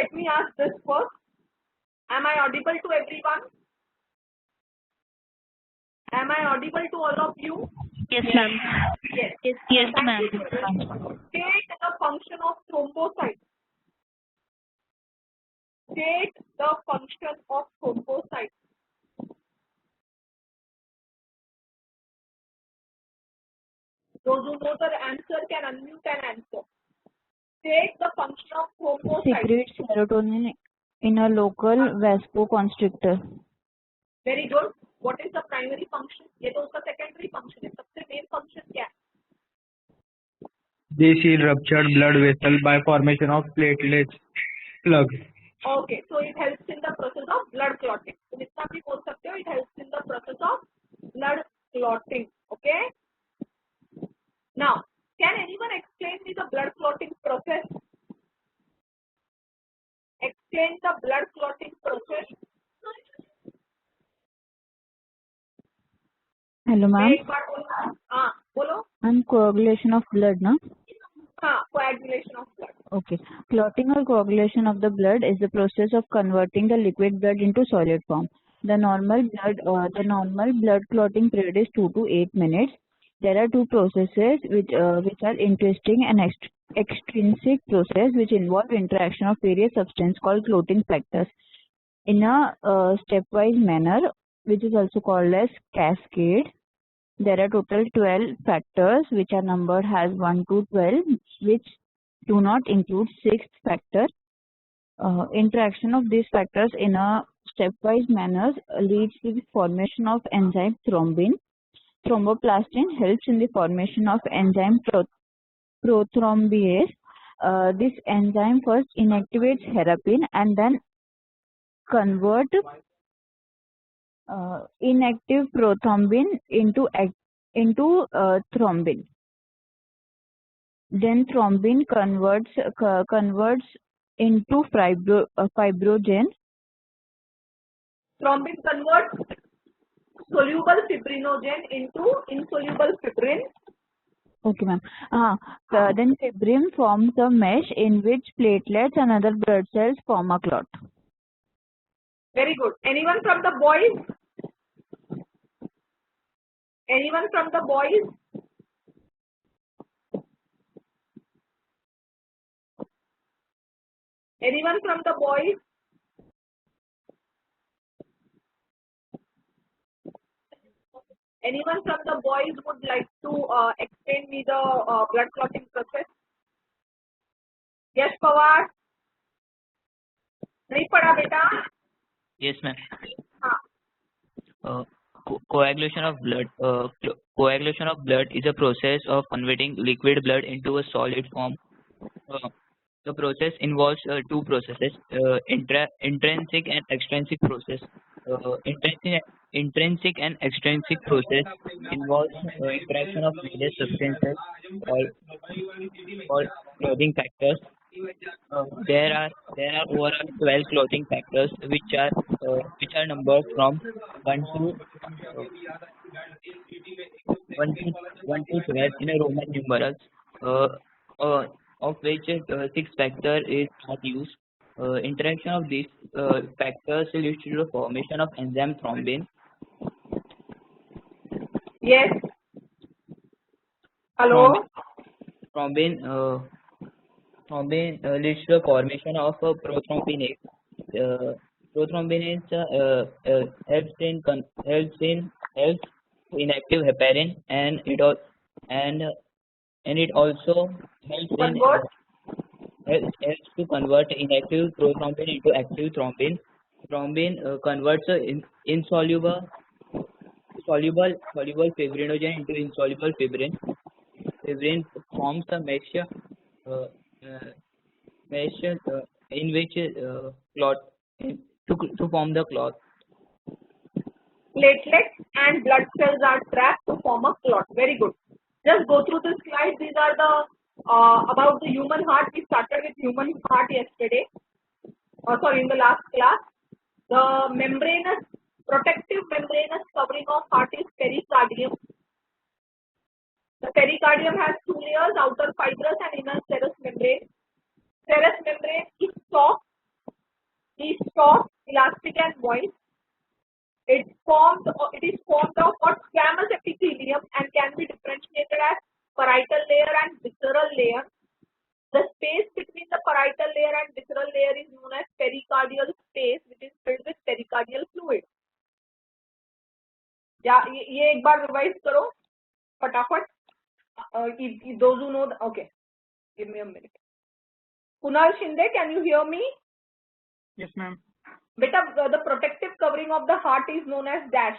let me ask this first. Am I audible to everyone? Am I audible to all of you? Yes, ma'am. Yes. Yes, Thank ma'am. you. State the function of thrombocytes. State the function of thrombocytes. Those who know the answer can unmute and answer. State the function of thrombocytes. Secrete serotonin in a local vasoconstrictor. Very good. What is the primary function? ये तो उसका secondary function है. सबसे main function क्या है? They seal ruptured blood vessel by formation of platelets plugs. Okay, so it helps in the process of blood clotting. तुम इतना भी बोल सकते हो. It helps in the process of blood clotting. Okay. Now, can anyone explain me the blood clotting process? Explain the blood clotting process. Hello, ma'am. एक बार बोलो. हाँ, बोलो. And coagulation of blood, no? हाँ, coagulation of blood. Okay. Clotting or coagulation of the blood is the process of converting the liquid blood into solid form. The normal blood clotting period is 2 to 8 minutes. There are two processes which are intrinsic and extrinsic process, which involve interaction of various substances called clotting factors in a stepwise manner, which is also called as cascade. There are total 12 factors which are numbered as 1 to 12, which do not include sixth factor. Interaction of these factors in a stepwise manner leads to the formation of enzyme thrombin. Thromboplastin helps in the formation of enzyme prothrombinase. This enzyme first inactivates hairpin and then convert inactive prothrombin into thrombin. Then thrombin converts into fibrogen. Thrombin converts soluble fibrinogen into insoluble fibrin. Okay, ma'am. Then fibrin forms a mesh in which platelets and other blood cells form a clot. Very good. Anyone from the boys? Anyone from the boys? Anyone from the boys? Anyone from the boys would like to explain me the blood clotting process? Yes, Pawar. नहीं पढ़ा बेटा? Yes, ma'am. हाँ. Coagulation of blood. Coagulation of blood is a process of converting liquid blood into a solid form. The process involves two processes: intrinsic and extrinsic process. Intrinsic and extrinsic process involves interaction of various substances called clothing factors. There are overall 12 clothing factors which are numbered from 1 to 12 in a Roman numerals, of which 6 factor is not used. Interaction of these factors leads to the formation of enzyme thrombin. Yes. Hello. Thrombin leads to the formation of a prothrombinase. Prothrombinase helps inactive heparin, and it also helps to convert inactive prothrombin into active thrombin. Thrombin converts insoluble fibrinogen into insoluble fibrin. Fibrin forms a mesh in which clot to form the clot. Platelets and blood cells are trapped to form a clot. Very good. Just go through this slide. These are the about the human heart. We started with human heart yesterday. In the last class. The protective membranous covering of heart is pericardium. The pericardium has two layers: outer fibrous and inner serous membrane. Serous membrane is soft point. It is formed of what? Squamous epithelium and can be differentiated as parietal layer and visceral layer. The space between the parietal layer and visceral layer is known as pericardial space, which is filled with pericardial fluid. या ये एक बार revise करो फटाफट. Those who know, okay, give me a minute. Kunal Shinde, can you hear me? Yes, ma'am. Beta, the protective covering of the heart is known as dash.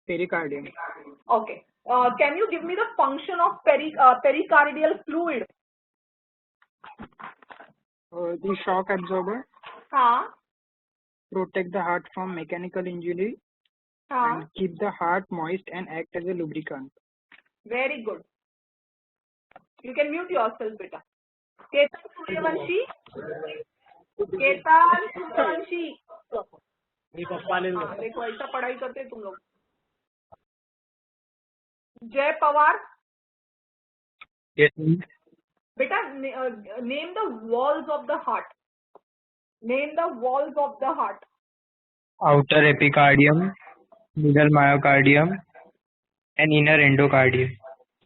Pericardium. Okay. Can you give me the function of pericardial fluid? The shock absorber. हाँ. Protect the heart from mechanical injury. हाँ. And keep the heart moist and act as a lubricant. Very good. You can mute yourself, beta. Ketan Suryavanshi. Ketan Suryavanshi. देखो ऐसा पढ़ाई करते तुम लोग. जय Pawar. Yes, ma'am. बेटा name the walls of the heart. Name the walls of the heart. Outer epicardium, middle myocardium, and inner endocardium.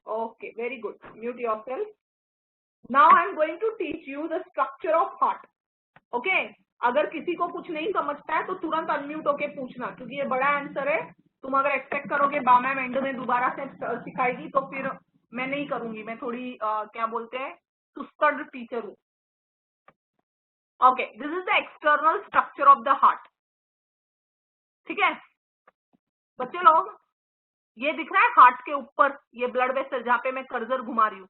Okay, very good. Mute yourself. Now I am going to teach you the structure of heart. Okay? अगर किसी को कुछ नहीं समझता है तो तुरंत unmute होके पूछना, क्योंकि ये बड़ा आंसर है. तुम अगर एक्सपेक्ट करोगे मैम एंड में दोबारा से सिखाएगी तो फिर मैं नहीं करूंगी. मैं थोड़ी क्या बोलते हैं सुस्तड़ टीचर हूँ. Okay, this is the external structure of the heart. ठीक है बच्चे लोग, ये दिख रहा है हार्ट के ऊपर ये ब्लड वेसल जहाँ पे मैं कर्सर घुमा रही हूँ.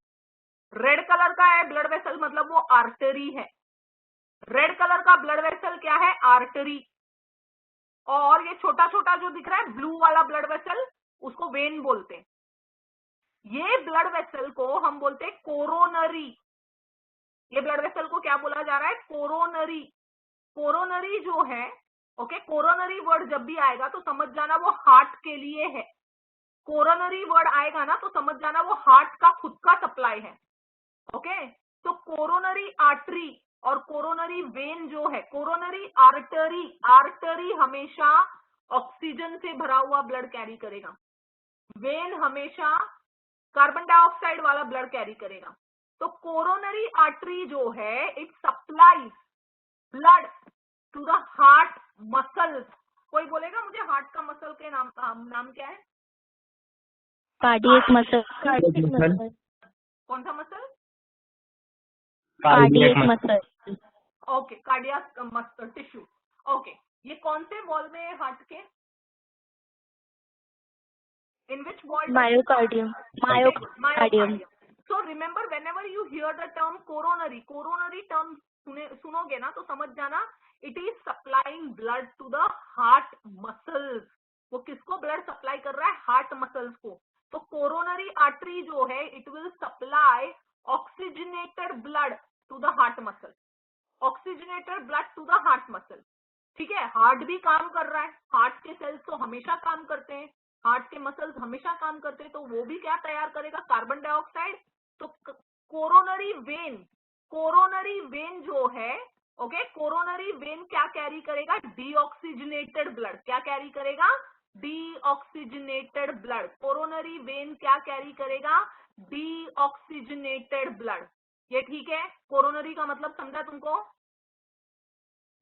रेड कलर का है ब्लड वेसल, मतलब वो आर्टरी है. रेड कलर का ब्लड वेसल क्या है? आर्टरी. और ये छोटा छोटा जो दिख रहा है ब्लू वाला ब्लड वेसल, उसको वेन बोलते हैं. ये ब्लड वेसल को हम बोलते हैं कोरोनरी. ये ब्लड वेसल को क्या बोला जा रहा है? कोरोनरी. कोरोनरी जो है, ओके, कोरोनरी वर्ड जब भी आएगा तो समझ जाना वो हार्ट के लिए है. कोरोनरी वर्ड आएगा ना तो समझ जाना वो हार्ट का खुद का सप्लाई है. ओके, तो कोरोनरी आर्टरी और कोरोनरी वेन जो है, कोरोनरी आर्टरी, आर्टरी हमेशा ऑक्सीजन से भरा हुआ ब्लड कैरी करेगा. वेन हमेशा कार्बन डाइऑक्साइड वाला ब्लड कैरी करेगा. तो कोरोनरी आर्टरी जो है, it supplies blood to the heart muscles. कोई बोलेगा मुझे हार्ट का मसल के नाम क्या है? Cardiac muscle. कौन सा muscle? Cardiac muscle. Okay, cardiac muscle tissue. Okay, ये कौन से वॉल में है हार्ट के? In which wall? Myocardium. Myocardium. So remember, whenever you hear the term coronary, coronary term सुनोगे ना तो समझ जाना it is supplying blood to the heart muscles. वो किसको ब्लड सप्लाई कर रहा है? हार्ट मसल्स को. तो कोरोनरी आर्टरी जो है, it will supply oxygenated blood to the heart muscle. Oxygenated blood to the heart muscle. ठीक है, हार्ट भी काम कर रहा है. हार्ट के सेल्स तो हमेशा काम करते हैं, हार्ट के मसल्स हमेशा काम करते हैं, तो वो भी क्या तैयार करेगा? Carbon dioxide. तो कोरोनरी वेन जो है, ओके, कोरोनरी वेन क्या कैरी करेगा? Deoxygenated blood. क्या कैरी करेगा? Deoxygenated blood. कोरोनरी वेन क्या कैरी करेगा? Deoxygenated blood. ये ठीक है? कोरोनरी का मतलब समझा तुमको?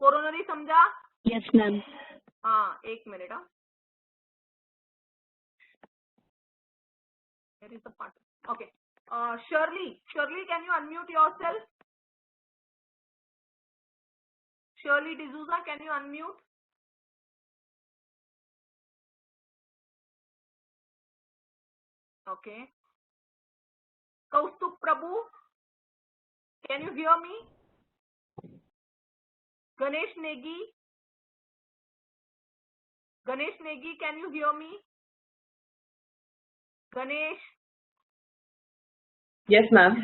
कोरोनरी समझा? Yes ma'am. हाँ, एक minute. Where is the part? Okay. Shirley, can you unmute yourself? Shirley D'Souza, can you unmute? Okay. Kaustubh Prabhu, can you hear me? Ganesh Negi, can you hear me? Ganesh. Yes, ma'am.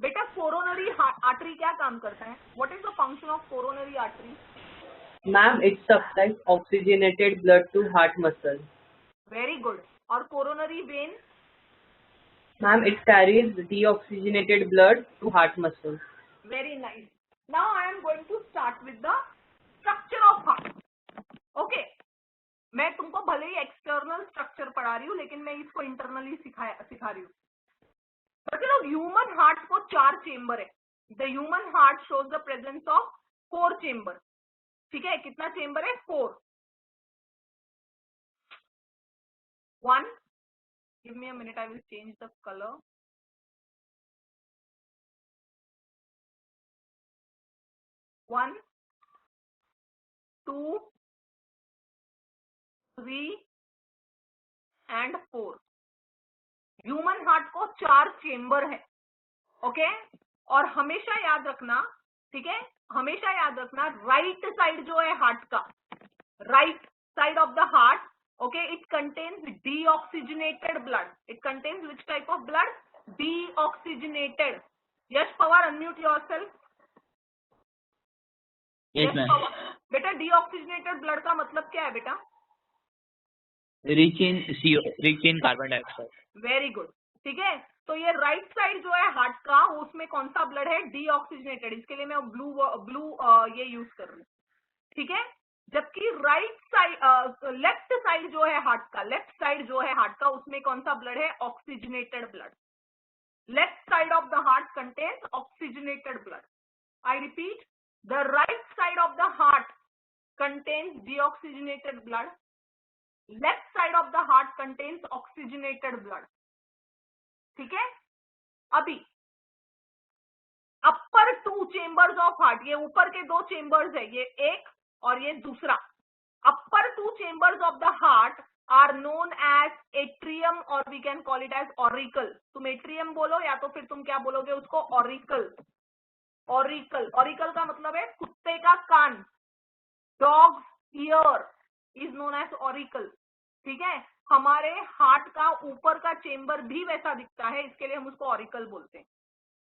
बेटा coronary artery क्या काम करता है? What is the function of coronary artery? Ma'am, it supplies oxygenated blood to heart muscle. Very good. और coronary when? Ma'am, it carries deoxygenated blood to heart muscle. Very nice. Now I am going to start with the structure of heart. मैं तुमको भले ही external structure पढ़ा रही हूँ, लेकिन मैं इसको इंटरनली सिखा रही हूँ। मतलब ह्यूमन हार्ट को 4 चेम्बर है। The human heart shows the presence of 4 chamber. ठीक है, कितना चेम्बर है? 4। 1, give me a minute, I will change the color. 1, 2, 3 and 4। Human heart को 4 चेम्बर है। ओके, और हमेशा याद रखना, ठीक है, हमेशा याद रखना, राइट साइड जो है हार्ट का, right side of the heart, okay, it contains deoxygenated blood. It contains which type of blood? Deoxygenated. Yes, Pawar, unmute yourself. Yes, ma'am. Pawar. बेटा deoxygenated blood का मतलब क्या है बेटा? Rich in CO, rich in carbon dioxide. Very good. ठीक है, तो ये राइट साइड जो है हार्ट का, उसमें कौन सा ब्लड है? डीऑक्सीजनेटेड। इसके लिए मैं ब्लू ये यूज कर रही हूँ। ठीक है, जबकि राइट साइड, लेफ्ट साइड जो है हार्ट का, लेफ्ट साइड जो है हार्ट का, उसमें कौन सा ब्लड है? Oxygenated blood. Left side of the heart contains oxygenated blood. I repeat, the right side of the heart contains deoxygenated blood, left side of the heart contains oxygenated blood. ठीक है, अभी अपर 2 chambers of heart, ये ऊपर के 2 chambers है, ये एक और ये दूसरा। Upper 2 chambers of the heart are known as atrium और we can call it as auricle. तुम एट्रियम बोलो या तो फिर तुम क्या बोलोगे उसको? ऑरिकल। ऑरिकल, ऑरिकल का मतलब है कुत्ते का कान। Dog's ear is known as auricle. ठीक है, हमारे हार्ट का ऊपर का चेंबर भी वैसा दिखता है, इसके लिए हम उसको ऑरिकल बोलते हैं।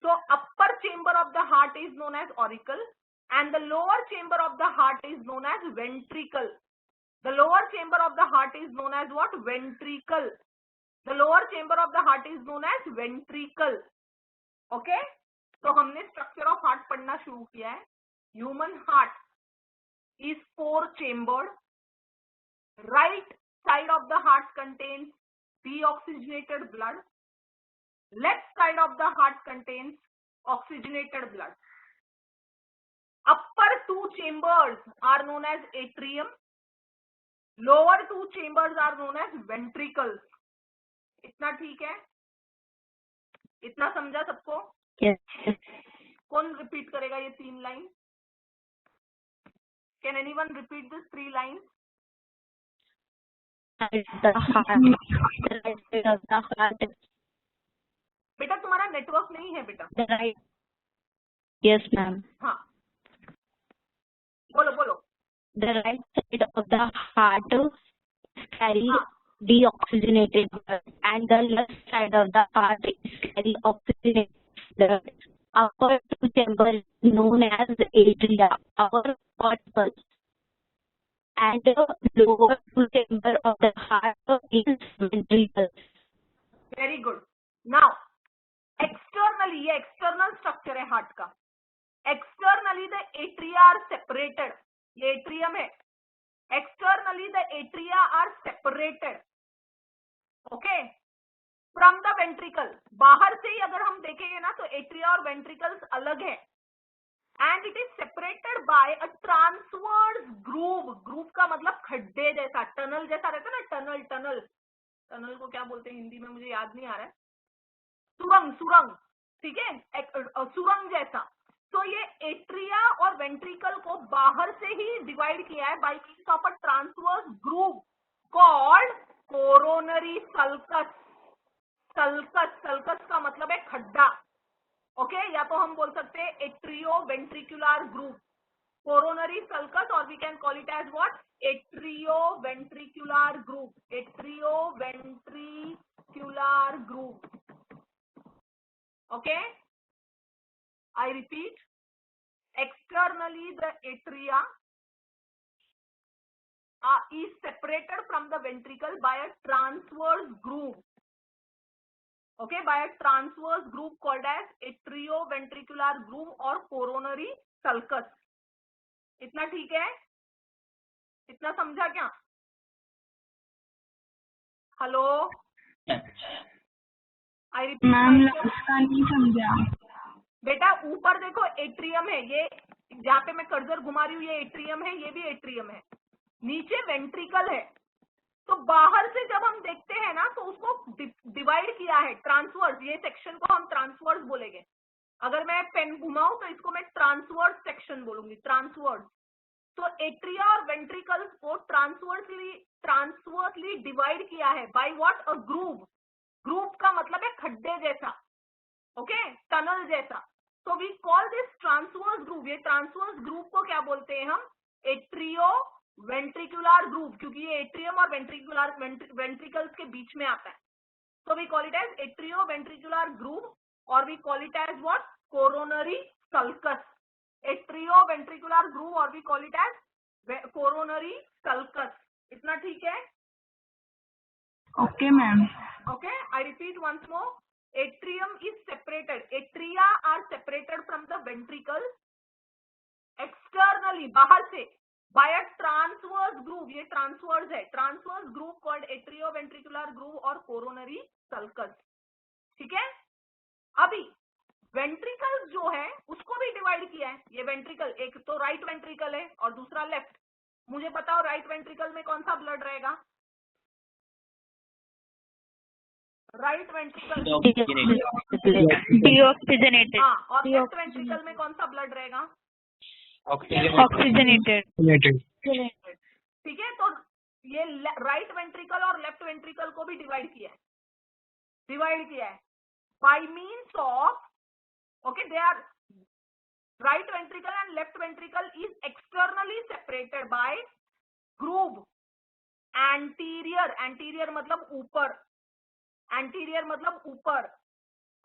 So upper chamber of the heart is known as auricle and the lower chamber of the heart is known as ventricle. The lower chamber of the heart is known as what? Ventricle. The lower chamber of the heart is known as ventricle. Okay? तो हमने structure of heart पढ़ना शुरू किया है। Human heart is 4 chambered. Right side of the heart contains deoxygenated blood. Left side of the heart contains oxygenated blood. Upper 2 chambers are known as atrium. Lower 2 chambers are known as ventricles. इतना ठीक है? इतना समझा सबको? Yes. कौन repeat करेगा ये 3 line? Can anyone repeat this 3 lines? The right side of the heart. बेटा तुम्हारा नेटवर्क नहीं है बेटा। The right. Yes, ma'am. हाँ, बोलो बोलो। The right side of the heart carry deoxygenated blood and the left side of the heart is carry oxygenated blood. Upper 2 chamber is known as atria or corpus and the lower 2 chamber of the heart is ventricle. Very good. Now externally, ये external structure है heart का। Externally the atria are separated, ये atrium है। Externally the atria are separated, okay, from the ventricle. बाहर से ही अगर हम देखेंगे ना तो एट्रिया और वेंट्रिकल्स अलग है। And it is separated by a transverse groove. Groove का मतलब खड्डे जैसा, टनल जैसा रहता है ना, टनल। टनल, टनल को क्या बोलते हैं हिंदी में, मुझे याद नहीं आ रहा है। सुरंग, सुरंग, ठीक है, सुरंग जैसा। तो ये एट्रिया और वेंट्रिकल को बाहर से ही डिवाइड किया है by means of a transverse groove called coronary sulcus. Sulcus, sulcus का मतलब है खड्डा। ओके, या तो हम बोल सकते हैं atrio ventricular groove, coronary sulcus, और we can call it as what? Atrio ventricular groove. Atrio ventricular groove. Okay, I repeat, externally the atria is separated from the ventricle by a transverse groove. Okay, by a transverse groove called as atrioventricular groove or coronary sulcus. इतना ठीक है? इतना समझा क्या? Hello, आई ma'am repeat, उसका नहीं समझा। बेटा ऊपर देखो एट्रियम है, ये जहाँ पे मैं कर्सर घुमा रही हूँ ये एट्रियम है, ये भी एट्रियम है, नीचे वेंट्रिकल है। तो बाहर से जब हम देखते हैं ना तो उसको डिवाइड किया है ट्रांसवर्स, ये सेक्शन को हम ट्रांसवर्स बोलेंगे। अगर मैं पेन घुमाऊं तो इसको मैं ट्रांसवर्स सेक्शन बोलूंगी, ट्रांसवर्स। तो एट्रिया और वेंट्रिकल्स को ट्रांसवर्सली डिवाइड किया है by what, uh groove. Groove का मतलब है खड्डे जैसा, ओके, टनल जैसा। तो we call this transverse groove. ये ट्रांसवर्स ग्रूव को क्या बोलते हैं हम, एट्रियो वेंट्रिकुलर ग्रूव, क्योंकि ये एट्रियम और वेंट्रिकल्स के बीच में आता है। So we call it as atrioventricular groove, or we call it as what, coronary sulcus. Atrioventricular groove, or we call it as coronary sulcus. इतना ठीक है? Okay ma'am. Okay, I repeat once more. Atrium is separated. Atria are separated from the ventricle externally, बाहर से, by a transverse groove. ये transverse है, transverse groove called atrioventricular groove और coronary sulcus. ठीक है? अभी वेंट्रिकल जो है उसको भी डिवाइड किया है। ये वेंट्रिकल, एक तो राइट वेंट्रिकल है और दूसरा लेफ्ट। मुझे बताओ राइट वेंट्रिकल में कौन सा ब्लड रहेगा? Right ventricle, deoxygenated. हाँ, और लेफ्ट वेंट्रिकल में कौन सा ब्लड रहेगा? ऑक्सीजनेटेड। ठीक है, तो ये राइट वेंट्रिकल और लेफ्ट वेंट्रिकल को भी डिवाइड किया है by means of, okay, they are, right ventricle and left ventricle is externally separated by groove. Anterior मतलब ऊपर,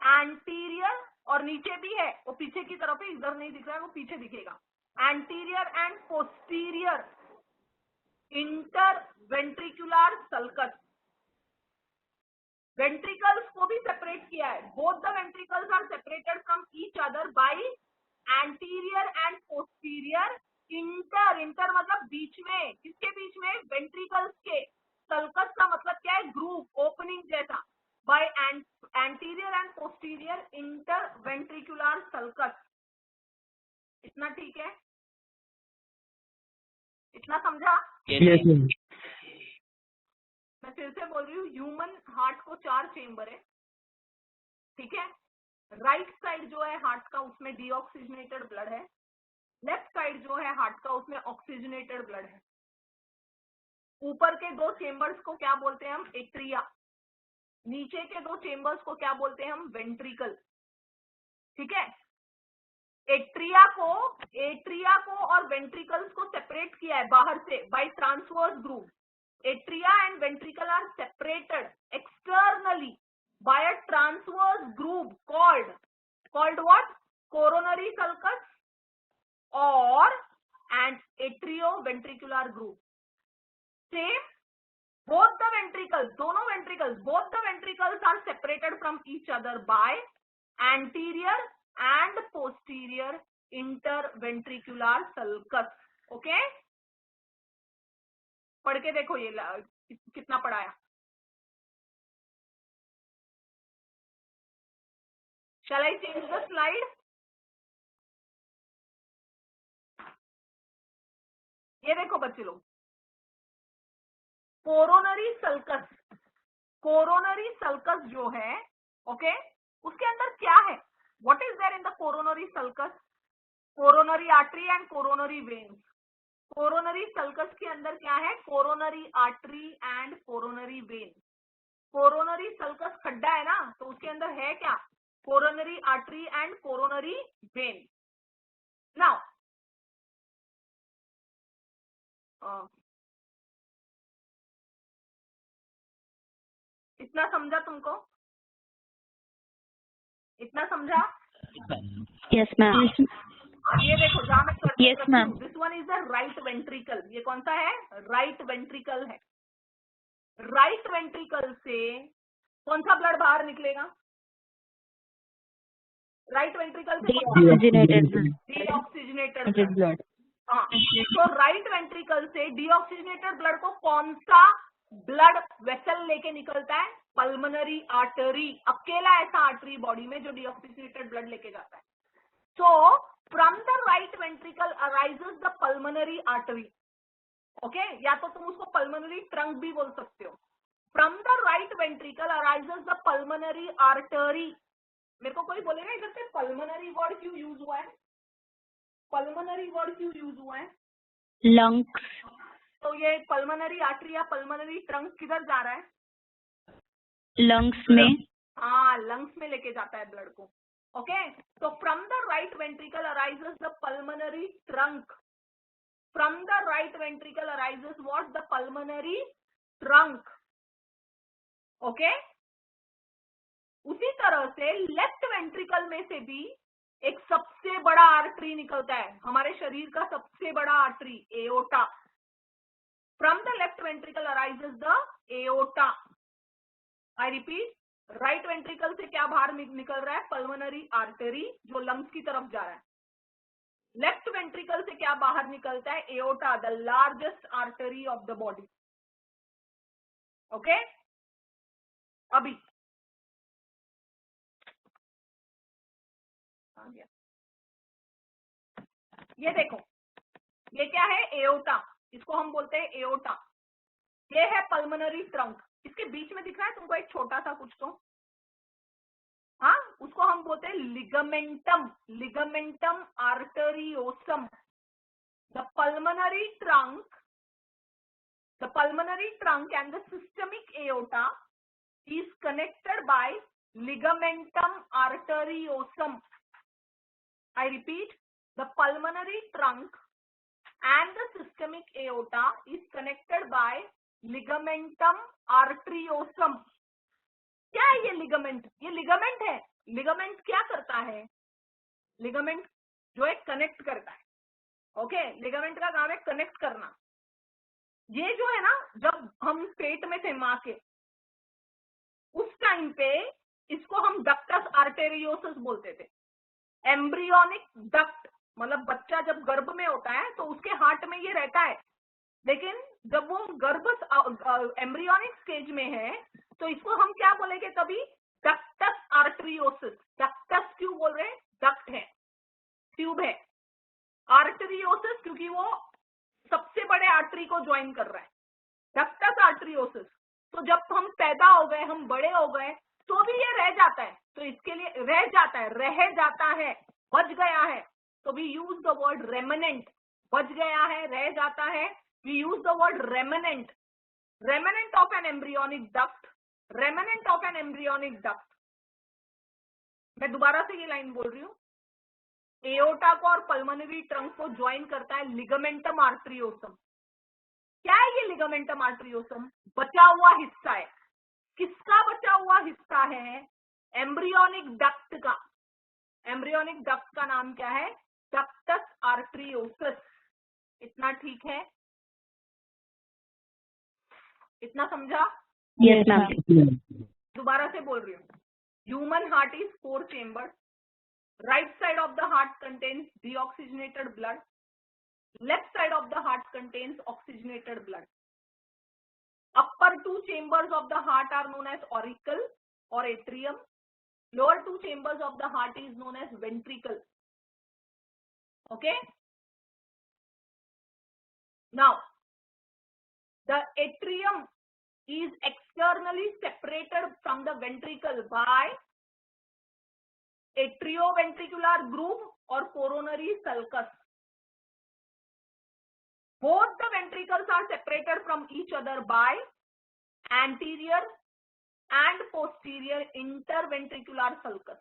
एंटीरियर और नीचे भी है, वो पीछे की तरफ है, इधर नहीं दिख रहा है, वो पीछे दिखेगा। Anterior and posterior interventricular sulcus. Ventricles को भी सेपरेट किया है। Both the ventricles are separated from each other by anterior and posterior inter मतलब बीच में, किसके बीच में? वेंट्रिकल्स के। सल्कस का मतलब क्या है? ग्रूव, ओपनिंग जैसा। Bye anterior and posterior interventricular sulcus. इतना ठीक है? इतना समझा? Yes, ma'am. मैं फिर से बोल रही हूँ, ह्यूमन हार्ट को 4 चेम्बर है, ठीक है? राइट साइड जो है हार्ट का उसमें डीऑक्सीजनेटेड ब्लड है, लेफ्ट साइड जो है हार्ट का उसमें ऑक्सीजनेटेड ब्लड है। ऊपर के 2 चेम्बर्स को क्या बोलते हैं हम? एट्रिया। नीचे के 2 चेम्बर्स को क्या बोलते हैं हम? वेंट्रिकल। ठीक है? एट्रिया को और वेंट्रिकल्स को सेपरेट किया है बाहर से by transverse groove. Atria and ventricle are separated externally by a transverse groove called what? Coronary sulcus or an atrioventricular groove. Same, both the ventricles are separated from each other by anterior and posterior interventricular sulcus. Okay? पढ़ के देखो ये कितना पढ़ाया। Shall I change the slide? ये देखो बच्चे लोग, कोरोनरी सल्कस जो है, ओके, उसके अंदर क्या है? What is there in the coronary sulcus? Coronary artery and coronary veins. Coronary sulcus के अंदर क्या है? Coronary artery and coronary vein. Coronary sulcus खड्डा है ना, तो उसके अंदर है क्या? Coronary artery and coronary vein. Now इतना समझा तुमको? इतना समझा? Yes ma'am. ये देखो जहां मैं करती Yes, ma'am. हूँ, this one is the right ventricle. ये कौन सा है? राइट वेंट्रिकल है। राइट वेंट्रिकल से कौन सा ब्लड बाहर निकलेगा? राइट वेंट्रिकल से डीऑक्सीजनेटेड ब्लड। हाँ, तो राइट वेंट्रिकल से डीऑक्सीजनेटेड ब्लड को कौन सा ब्लड वेसल लेके निकलता है पल्मोनरी आर्टरी, अकेला ऐसा आर्टरी बॉडी में जो डीऑक्सीजनेटेड ब्लड लेके जाता है. So from the right ventricle arises the pulmonary artery. Okay, या तो तुम उसको पल्मोनरी ट्रंक भी बोल सकते हो. From the right ventricle arises the pulmonary artery. मेरे को कोई बोलेगा इधर से पल्मोनरी वर्ड क्यों यूज हुआ है? पल्मोनरी वर्ड क्यों यूज हुआ है? लंग्स. तो ये पल्मोनरी आर्टरी या पल्मोनरी ट्रंक किधर जा रहा है? लंग्स में. हाँ, लंग्स में लेके जाता है ब्लड को. ओके, तो from the right ventricle arises the pulmonary trunk. From the right ventricle arises what? The pulmonary trunk. Okay, उसी तरह से लेफ्ट वेंट्रिकल में से भी एक सबसे बड़ा आर्टरी निकलता है, हमारे शरीर का सबसे बड़ा artery aorta. From the left ventricle arises the aorta. I repeat, right ventricle से क्या बाहर निकल रहा है? पल्मोनरी आर्टरी जो लंग्स की तरफ जा रहा है. लेफ्ट वेंट्रिकल से क्या बाहर निकलता है? Aorta, the largest artery of the body. Okay, अभी ये देखो, ये क्या है? एओर्टा. इसको हम बोलते हैं एओर्टा. ये है पल्मोनरी ट्रंक. इसके बीच में दिख रहा है तुमको एक छोटा सा कुछ तो, हाँ, उसको हम बोलते हैं ligamentum. Ligamentum arteriosum. The pulmonary trunk and the systemic aorta is connected by ligamentum arteriosum. I repeat, the pulmonary trunk and the systemic aorta is connected by ligamentum arteriosum. क्या है ये लिगामेंट? ये लिगामेंट है. Ligament क्या करता है? Ligament जो है कनेक्ट करता है. ओके, लिगामेंट का काम है कनेक्ट करना. ये जो है ना, जब हम पेट में थे माँ के, उस टाइम पे इसको हम डक्टस आर्टेरियोसस बोलते थे. एम्ब्रियोनिक डक्ट मतलब बच्चा जब गर्भ में होता है तो उसके हार्ट में ये रहता है, लेकिन जब वो गर्भ एम्ब्रियोनिक स्टेज में है तो इसको हम क्या बोलेंगे तभी? Ductus arteriosus. डक्टस क्यों बोल रहे हैं? डक्ट है, ट्यूब है. आर्टेरियोसस क्योंकि वो सबसे बड़े आर्टरी को ज्वाइन कर रहा है. Ductus arteriosus. तो जब हम पैदा हो गए, हम बड़े हो गए, तो भी ये रह जाता है. तो इसके लिए रह जाता है, बच गया है. तो we use the word remnant. बच गया है, रह जाता है, we use the word remnant. Remnant of an embryonic duct. Remnant of an embryonic duct. मैं दोबारा से ये लाइन बोल रही हूँ. एओर्टा को और पल्मोनरी ट्रंक को ज्वाइन करता है लिगामेंटम आर्टेरियोसम. क्या है ये लिगामेंटम आर्टेरियोसम? बचा हुआ हिस्सा है. किसका बचा हुआ हिस्सा है? एम्ब्रियोनिक डक्ट का. एम्ब्रियोनिक डक्ट का नाम क्या है? Ductus arteriosus. इतना ठीक है? इतना समझा? Yes, ma'am. दोबारा से बोल रही हूँ. Human heart is 4 chamber. Right side of the heart contains deoxygenated blood. Left side of the heart contains oxygenated blood. Upper 2 chambers of the heart are known as auricle or atrium. Lower 2 chambers of the heart is known as ventricle. Okay? Now, the atrium is externally separated from the ventricle by atrioventricular groove or coronary sulcus. Both the ventricles are separated from each other by anterior and posterior interventricular sulcus.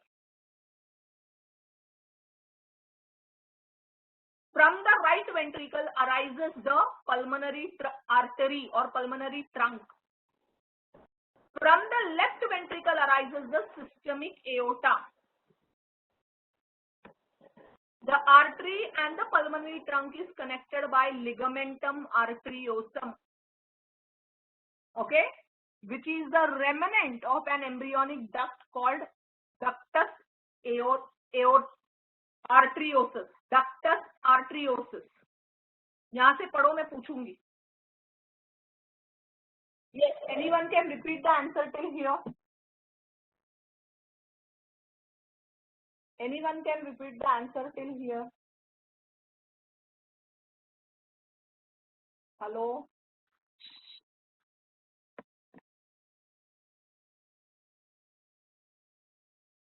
From the right ventricle arises the pulmonary artery or pulmonary trunk. From the left ventricle arises the systemic aorta. The artery and the pulmonary trunk is connected by ligamentum arteriosum. Okay, which is the remnant of an embryonic duct called ductus arteriosus. Ductus arteriosus. यहां से पढ़ो, मैं पूछूंगी. Yes, anyone can repeat the answer till here? Anyone can repeat the answer till here? Hello?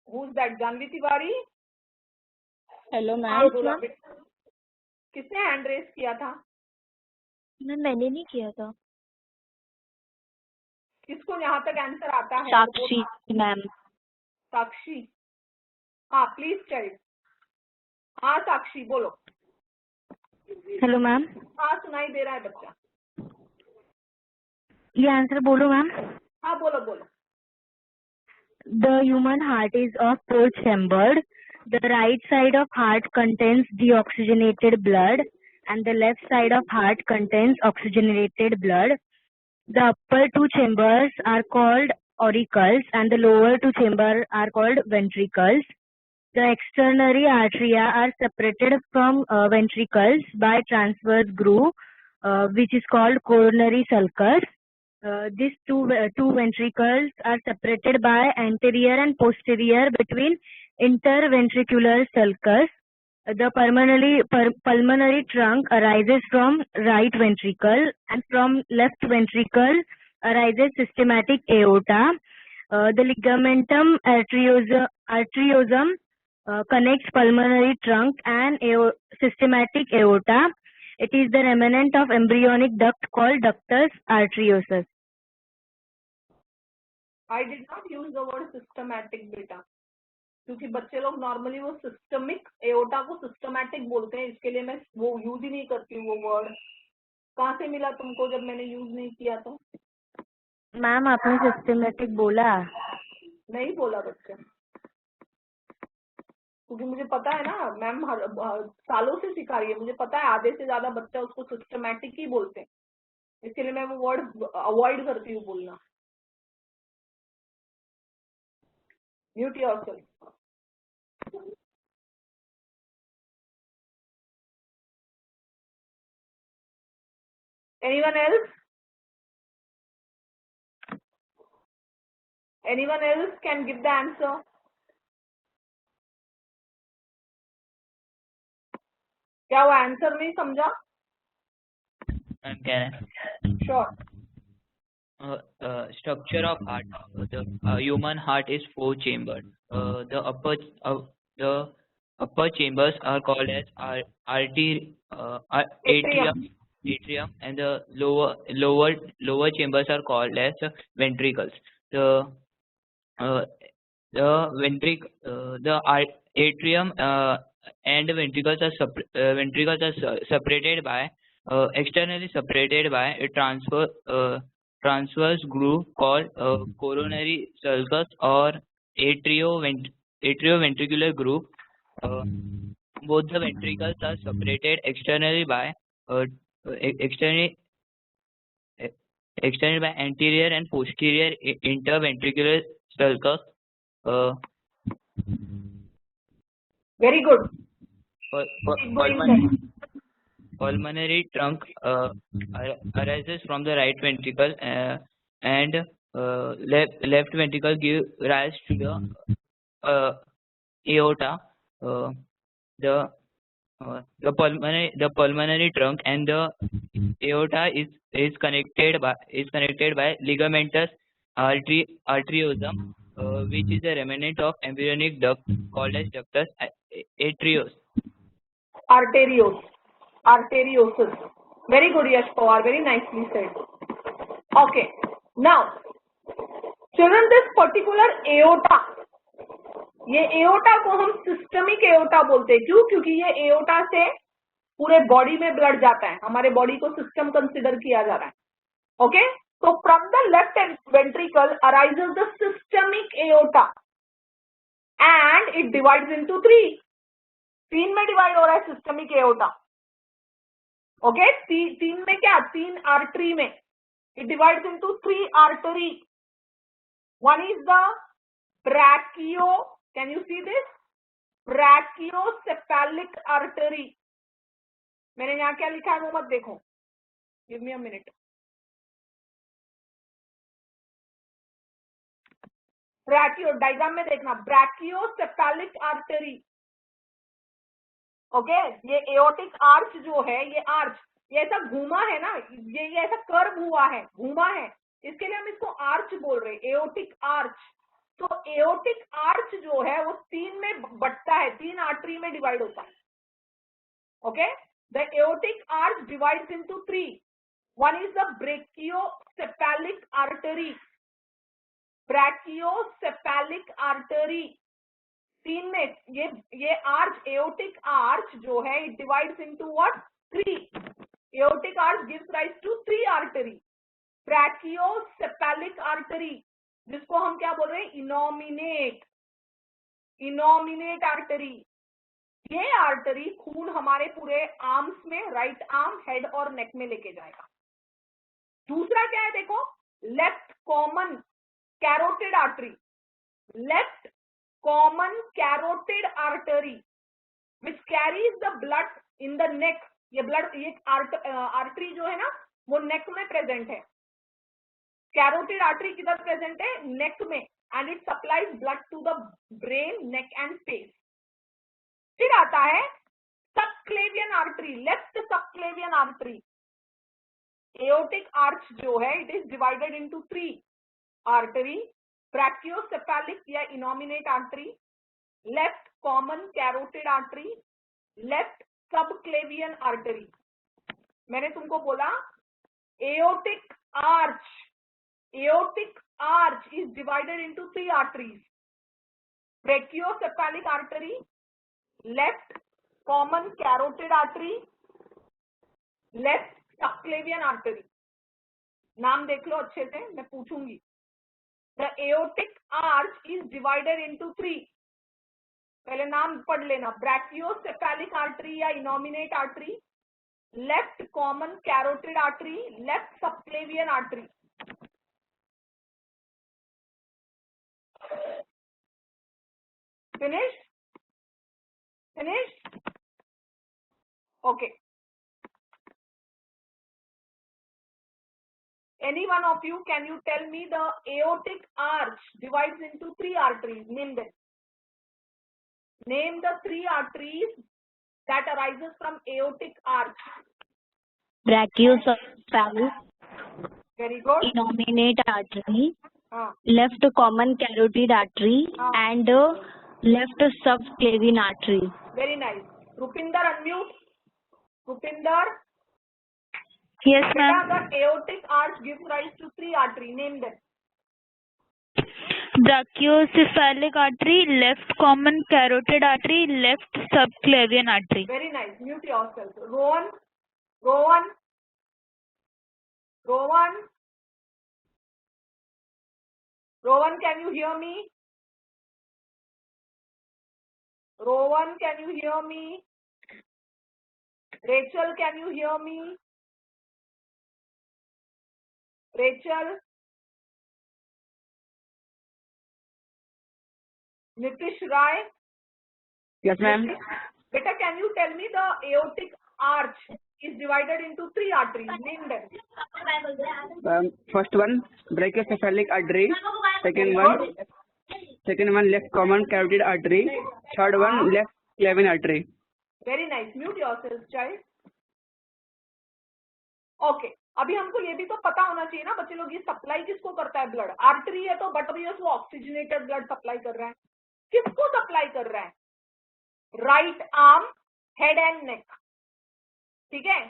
Who's that? Janvi Tiwari? Hello हाँ ma'am. बोला बेटा। किसने hand raise किया था? मैंने नहीं किया था। किसको यहाँ तक आंसर आता है? साक्षी मैम। साक्षी, हाँ प्लीज टेल। हाँ साक्षी बोलो। हेलो मैम, हाँ सुनाई दे रहा है बच्चा। ये आंसर बोलो मैम। हाँ बोलो बोलो। The human heart is of four-chambered. The right side of heart contains deoxygenated blood, and the left side of heart contains oxygenated blood. The upper two chambers are called auricles, and the lower two chambers are called ventricles. The external arteria are separated from ventricles by transverse groove, which is called coronary sulcus. These two ventricles are separated by anterior and posterior between interventricular sulcus. The pulmonary trunk arises from right ventricle, and from left ventricle arises systematic aorta. The ligamentum arteriosum connects pulmonary trunk and systematic aorta. It is the remnant of embryonic duct called ductus arteriosus. I did not use the word systematic बेटा, क्योंकि बच्चे लोग normally वो systemic aorta को systematic बोलते हैं, इसके लिए मैं वो यूज ही नहीं करती हूँ वो वर्ड। कहाँ से मिला तुमको जब मैंने यूज नहीं किया तो? मैम आपने सिस्टमेटिक बोला। नहीं बोला बच्चा, क्योंकि मुझे पता है ना मैम सालों से सिखा रही है, मुझे पता है आधे से ज्यादा बच्चा उसको सिस्टमैटिक ही बोलते हैं, इसके लिए मैं वो वर्ड अवॉइड करती हूँ बोलना। Mute yourself. Anyone else? Anyone else can give the answer? क्या वो आंसर नहीं समझा? Can Sure. structure of heart. The human heart is four-chambered. The upper chambers are called as atrium, and the lower chambers are called as ventricles. The atrium and the ventricles are separated by externally separated by a transverse groove called coronary sulcus or atrioventricular groove. Both the ventricles are separated externally by anterior and posterior interventricular sulcus. Very good. Pulmonary trunk arises from the right ventricle, and left ventricle gives rise to the aorta. The pulmonary trunk and the aorta is connected by ligamentous arteriosum, which is a remnant of embryonic duct called as ductus arteriosus. Very good, Yash Pawar. Very nicely said. Okay. Now, children, this particular aorta, ये aorta को हम systemic aorta बोलते हैं। क्यों? क्योंकि ये aorta से पूरे बॉडी में ब्लड जाता है, हमारे बॉडी को सिस्टम कंसिडर किया जा रहा है। ओके, तो from the left ventricle arises the systemic aorta and it divides into तीन में डिवाइड हो रहा है सिस्टमिक एओटा। ओके, तीन में क्या? तीन आर्टरी में। It divides into 3 artery. One is the brachio, can you see this? Brachiocephalic artery. मैंने यहाँ क्या लिखा है वो मत देखो, give me a minute. Brachio, diagram में देखना, ब्रैकियोसेफेलिक आर्टरी, ओके। ये एओर्टिक आर्च जो है, ये आर्च, ये ऐसा घूमा है ना, ये ऐसा कर्व हुआ है, घूमा है, इसके लिए हम इसको आर्च बोल रहे हैं, एओर्टिक आर्च। तो एओर्टिक आर्च जो है वो 3 में बंटता है, 3 आर्टरी में डिवाइड होता है, okay. The aortic arch divides into 3, one is the brachiocephalic artery, brachiocephalic artery 3 में, ये आर्च, एओर्टिक आर्च जो है, it divides into what, 3। Aortic arch gives rise to 3 artery. Brachiocephalic artery, जिसको हम क्या बोल रहे हैं, इनोमिनेट आर्टरी। ये आर्टरी खून हमारे पूरे आर्म्स में, राइट आर्म, हेड और नेक में लेके जाएगा। दूसरा क्या है देखो, left common carotid artery, left common carotid artery which carries the blood in the neck। ये ब्लड, ये आर्टरी जो है ना वो नेक में प्रेजेंट है। कैरोटिड आर्टरी किधर प्रेजेंट है, नेक में, and it supplies blood to the brain, neck and face. फिर आता है subclavian artery, left subclavian artery. Aortic arch जो है, it is divided into 3 artery, brachiocephalic या innominate artery, left common carotid artery, left subclavian artery. मैंने तुमको बोला aortic arch is divided into 3 arteries, brachiocephalic artery, left common carotid artery, left subclavian artery. नाम देख लो अच्छे से, मैं पूछूंगी। The aortic arch is divided into 3, पहले नाम पढ़ लेना, ब्रैकियोसेफेलिक आर्टरी या innominate artery, left common carotid artery, left subclavian artery. Finish? Okay. Any one of you, can you tell me the aortic arch divides into 3 arteries? Name them. Name the 3 arteries that arises from aortic arch. Brachiocephalic, Very good. innominate artery, हाँ, left common carotid artery, and left subclavian artery. very nice. Rupinder, unmute. Rupinder. Yes, Beta, ma'am. the aortic arch gives rise to 3 arteries. Name them. Brachiocephalic artery, left common carotid artery, left subclavian artery. Very nice. Mute yourself. Rowan. Rowan, can you hear me? Rowan, can you hear me? Rachel, can you hear me? Rachel? Nitish Rai? Yes, ma'am. Beta, can you tell me the aortic arch is divided into 3 arteries? Name them. First one, brachiocephalic artery. Second one, left common carotid artery. Third one, left clavin artery. Very nice. Mute yourself, child. Okay. अभी हमको ये भी तो पता होना चाहिए ना बच्चे लोग, ये सप्लाई किसको करता है ब्लड? आर्टरी है तो बटरियस वो ऑक्सीजनेटेड ब्लड सप्लाई कर रहा है। किसको सप्लाई कर रहा है? Right arm, head and neck, ठीक है।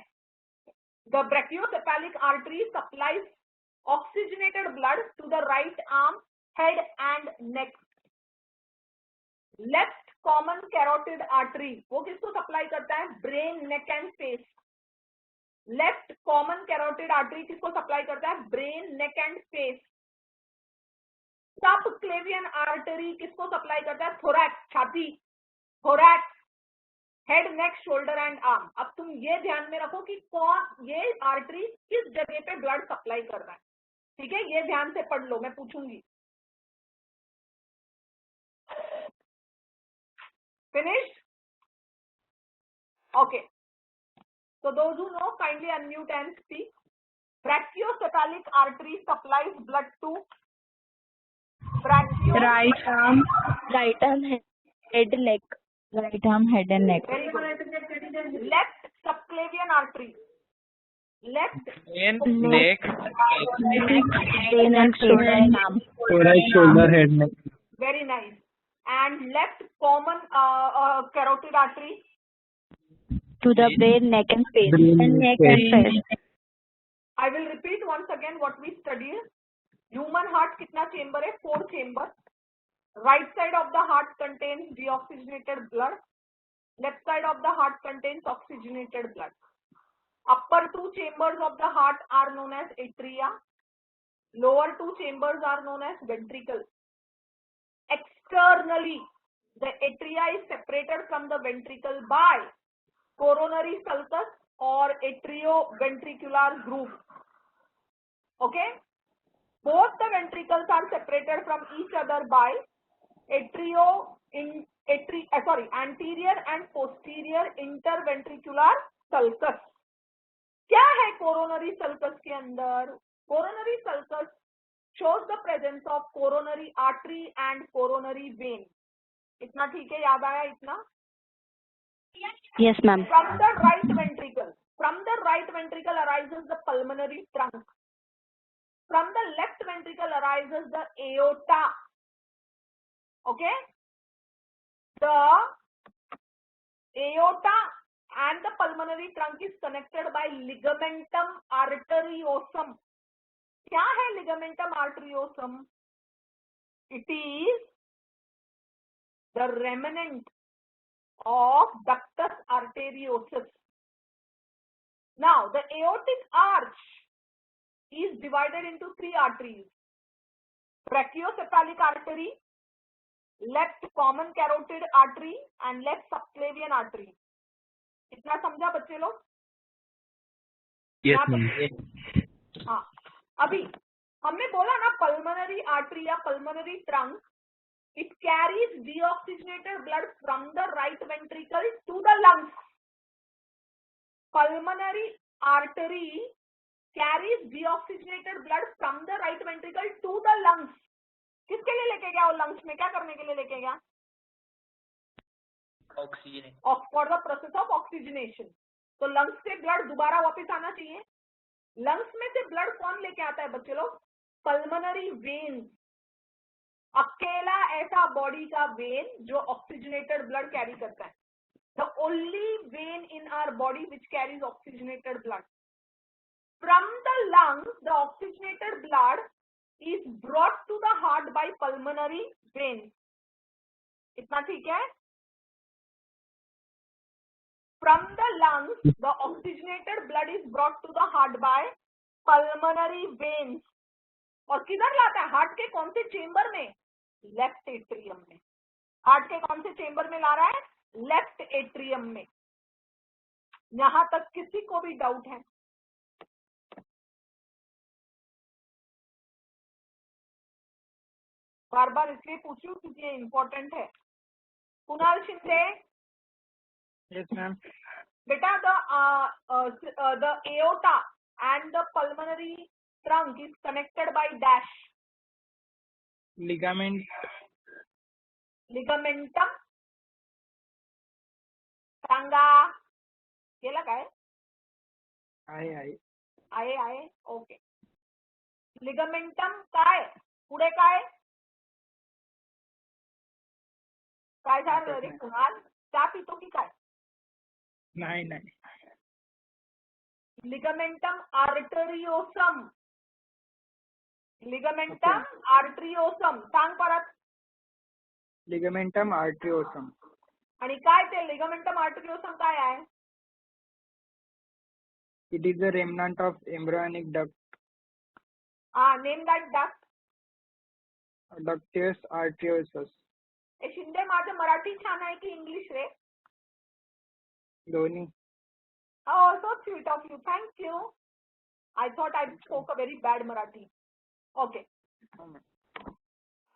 The brachiocephalic artery supplies oxygenated blood to the right arm, head and neck. Left common carotid artery वो किसको सप्लाई करता है? Brain, neck and face. Left common carotid artery किसको supply करता है? Brain, neck and face. Subclavian artery किसको supply करता है? थोरैक्स, छाती, thorax, head, neck, shoulder and arm. अब तुम ये ध्यान में रखो कि कौन ये आर्टरी किस जगह पे ब्लड सप्लाई कर रहा है, ठीक है। ये ध्यान से पढ़ लो, मैं पूछूंगी। Finished? Okay. So those who know, kindly unmute and speak. Brachiocephalic artery supplies blood to brachio, Right arm, head, neck. Right arm, head and neck. very good. Left subclavian artery, left Brain, neck, Brain and shoulder and arm. right shoulder, head, neck. very nice, and left common carotid artery, To the brain, neck and face. Brain, Neck face. and face. I will repeat once again what we studied. Human heart कितना chamber है? 4 chamber. Right side of the heart contains deoxygenated blood. Left side of the heart contains oxygenated blood. Upper 2 chambers of the heart are known as atria. Lower 2 chambers are known as ventricle. Externally, the atria is separated from the ventricle by coronary sulcus or atrioventricular groove. Okay? Both the ventricles are separated from each other by anterior and posterior interventricular sulcus. क्या है coronary sulcus के अंदर? Coronary sulcus shows the presence of coronary artery and coronary vein. इतना ठीक है? याद आया इतना? Yes, ma'am. From the right ventricle arises the pulmonary trunk. From the left ventricle arises the aorta. Okay? The aorta and the pulmonary trunk is connected by ligamentum arteriosum. क्या है ligamentum arteriosum? It is the remnant of ductus arteriosus. Now, the aortic arch is divided into 3 arteries: brachiocephalic artery, left common carotid artery, and left subclavian artery. इतना समझा बच्चे लोग? Yes, ma'am. हाँ, अभी हमने बोला ना pulmonary artery या pulmonary trunk, it carries deoxygenated blood from the right ventricle to the lungs. Pulmonary artery carries deoxygenated blood from the right ventricle to the lungs. किसके लिए लेके गया वो lungs में? क्या करने के लिए लेके गया? Oxygen. For the process of oxygenation. तो lungs से blood दोबारा वापस आना चाहिए. lungs में से blood कौन लेके आता है बच्चे लोग? Pulmonary veins. अकेला ऐसा बॉडी का वेन जो ऑक्सीजनेटेड ब्लड कैरी करता है. The only vein in our body which carries oxygenated blood. From the lungs, the oxygenated blood is brought to the heart by pulmonary veins. इतना ठीक है? From the lungs, the oxygenated blood is brought to the heart by pulmonary veins. और किधर लाता है? Heart के कौन से चेंबर में? लेफ्ट एट्रियम में. हार्ट के कौन से चेंबर में ला रहा है? लेफ्ट एट्रियम में. यहां तक किसी को भी डाउट है? बार बार इसलिए पूछ रही हूँ क्योंकि ये इंपॉर्टेंट है. कुणाल शिंदे. Yes, ma'am. बेटा, the aorta and the pulmonary trunk is connected by dash. Ligament. Ligamentum. सांगा. केला काय? आहे. ओके. लिगामेंटम काय? पुढे काय? काय झालं रे कुणाल? चहा पितो की काय? नाही. लिगामेंटम आर्टरियोसम. लिगामेंटम आर्टरियोसम. सांग परत. Ligamentum arteriosum. आणि काय ते लिगामेंटम आर्टरियोसम काय आहे? It is a remnant of embryonic duct. Name that duct. Ductus arteriosus. Shinde, माझं मराठी छान आहे की इंग्लिश रे? दोन्ही. Oh, so sweet of you. Thank you. I thought I spoke a very bad Marathi. Okay.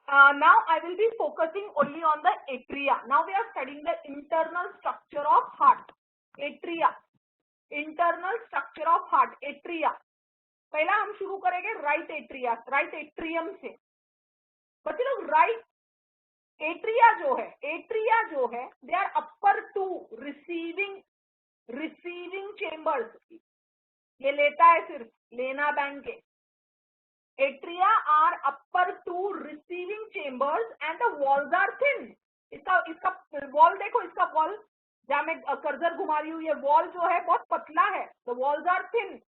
Now I will be focusing only on the atria. Now we are studying the internal structure of heart. Atria. Internal structure of heart. Atria. पहला हम शुरू करेंगे right atria, right atrium से. बच्चे लोग right atria जो है they are upper two receiving chambers. ये लेता है सिर्फ लेना बैंक के. Atria are upper two receiving chambers and the walls are thin. इसका वॉल देखो, इसका वॉल जहां मैं कर्सर घुमा रही हूँ, ये वॉल जो है बहुत पतला है. The walls are thin.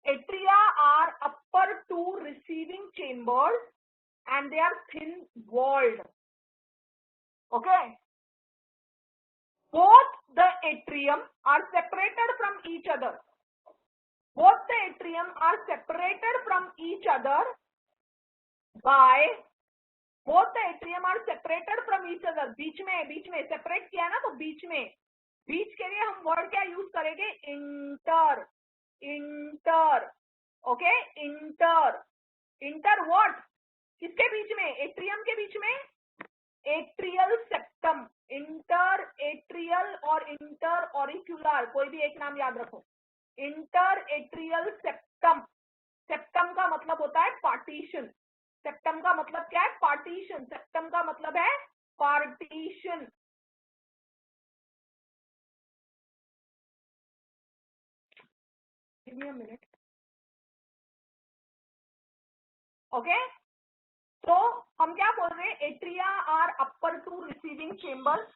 Atria are upper two receiving chambers and they are thin walled. Okay, both the atrium are separated from each other. Both the atrium are separated from each other by बीच में separate किया ना, तो बीच के लिए हम word क्या use करेंगे? Inter. Okay, inter what? किसके बीच में? एट्रियम के बीच में. Atrial septum. इंटर एट्रियल और इंटर ऑरिक्यूलर, कोई भी एक नाम याद रखो. Inter atrial septum. सेप्टम का मतलब होता है पार्टीशन. सेप्टम का मतलब क्या है? पार्टीशन. सेप्टम का मतलब है partition. Give me a minute. Okay, तो हम क्या बोल रहे हैं? Atria are upper two receiving chambers.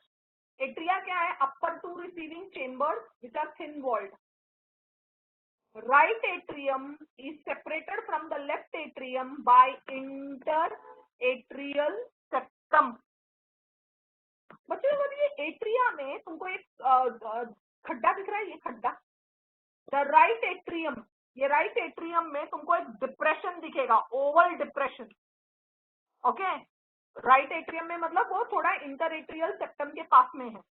Atria क्या है? Upper two receiving chambers which are thin walled. Right atrium is separated from the left atrium by interatrial septum. बच्चों ये एट्रिया में तुमको एक खड्डा दिख रहा है, ये खड्डा. द राइट एट्रियम, ये राइट एट्रियम में तुमको एक डिप्रेशन दिखेगा, Oval depression. Okay, right atrium में मतलब वो थोड़ा इंटर एट्रियल सेप्टम के पास में है.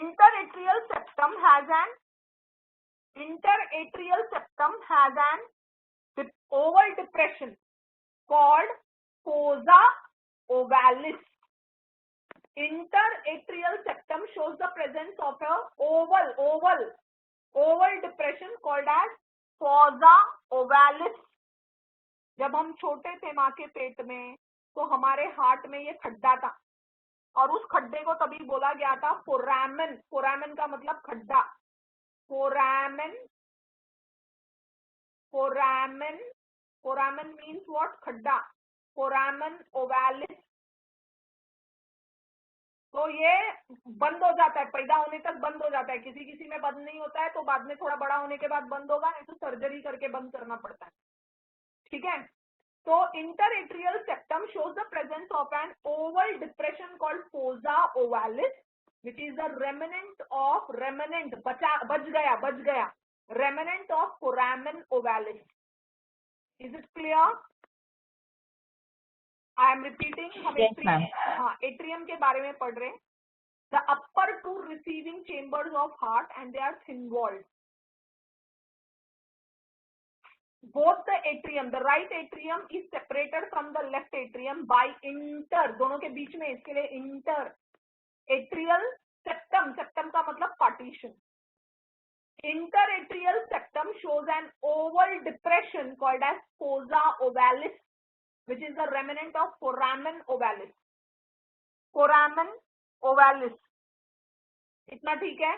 Inter atrial septum has an Oval depression called fossa ovalis. Interatrial septum shows the presence of a oval depression called as fossa ovalis. जब हम छोटे थे माँ के पेट में, तो हमारे हार्ट में ये खड्डा था, और उस खड्डे को तभी बोला गया था फोरामेन. फोरामेन का मतलब खड्डा. Foramen means what? खड्डा. फोरामेन ओवालिस. तो ये बंद हो जाता है, पैदा होने तक बंद हो जाता है. किसी में बंद नहीं होता है, तो बाद में थोड़ा बड़ा होने के बाद बंद होगा, नहीं तो सर्जरी करके बंद करना पड़ता है. ठीक है. तो interatrial septum shows the presence of an oval depression called fossa ovalis, which is the remnant बच गया remnant of foramen ovalis. Is it clear? I am repeating. हम एट्रियम के बारे में पढ़ रहे हैं. The upper two receiving chambers of heart and they are thin walled. Both the atrium, the right atrium is separated from the left atrium by inter. दोनों के बीच में, इसके लिए inter atrial septum. septum का मतलब partition. Interatrial septum shows an oval depression called as fossa ovalis, which is the remnant of foramen ovalis. Foramen ovalis. इतना ठीक है?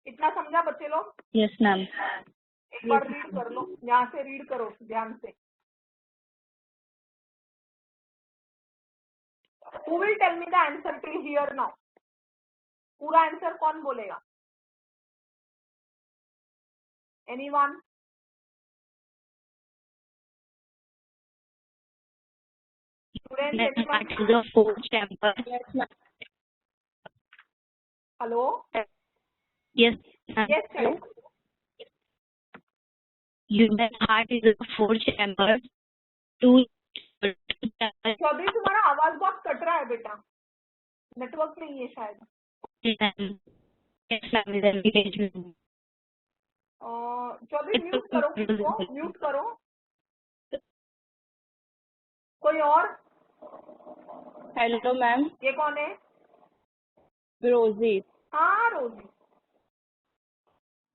इतना समझा बच्चे लोग? Yes, ma'am. एक बार रीड कर लो, यहाँ से रीड करो ध्यान से. Who will tell me the answer till here now? पूरा आंसर कौन बोलेगा? Anyone? Hello? Yes. Yes, sir. Human heart is a four chamber. Two. Chaudhary तुम्हारा आवाज बहुत कट रहा है बेटा, नेटवर्क नहीं है शायद. चौधरी म्यूट करो, म्यूट करो. कोई और? Hello ma'am. ये कौन है? रोजी. हाँ रोजी.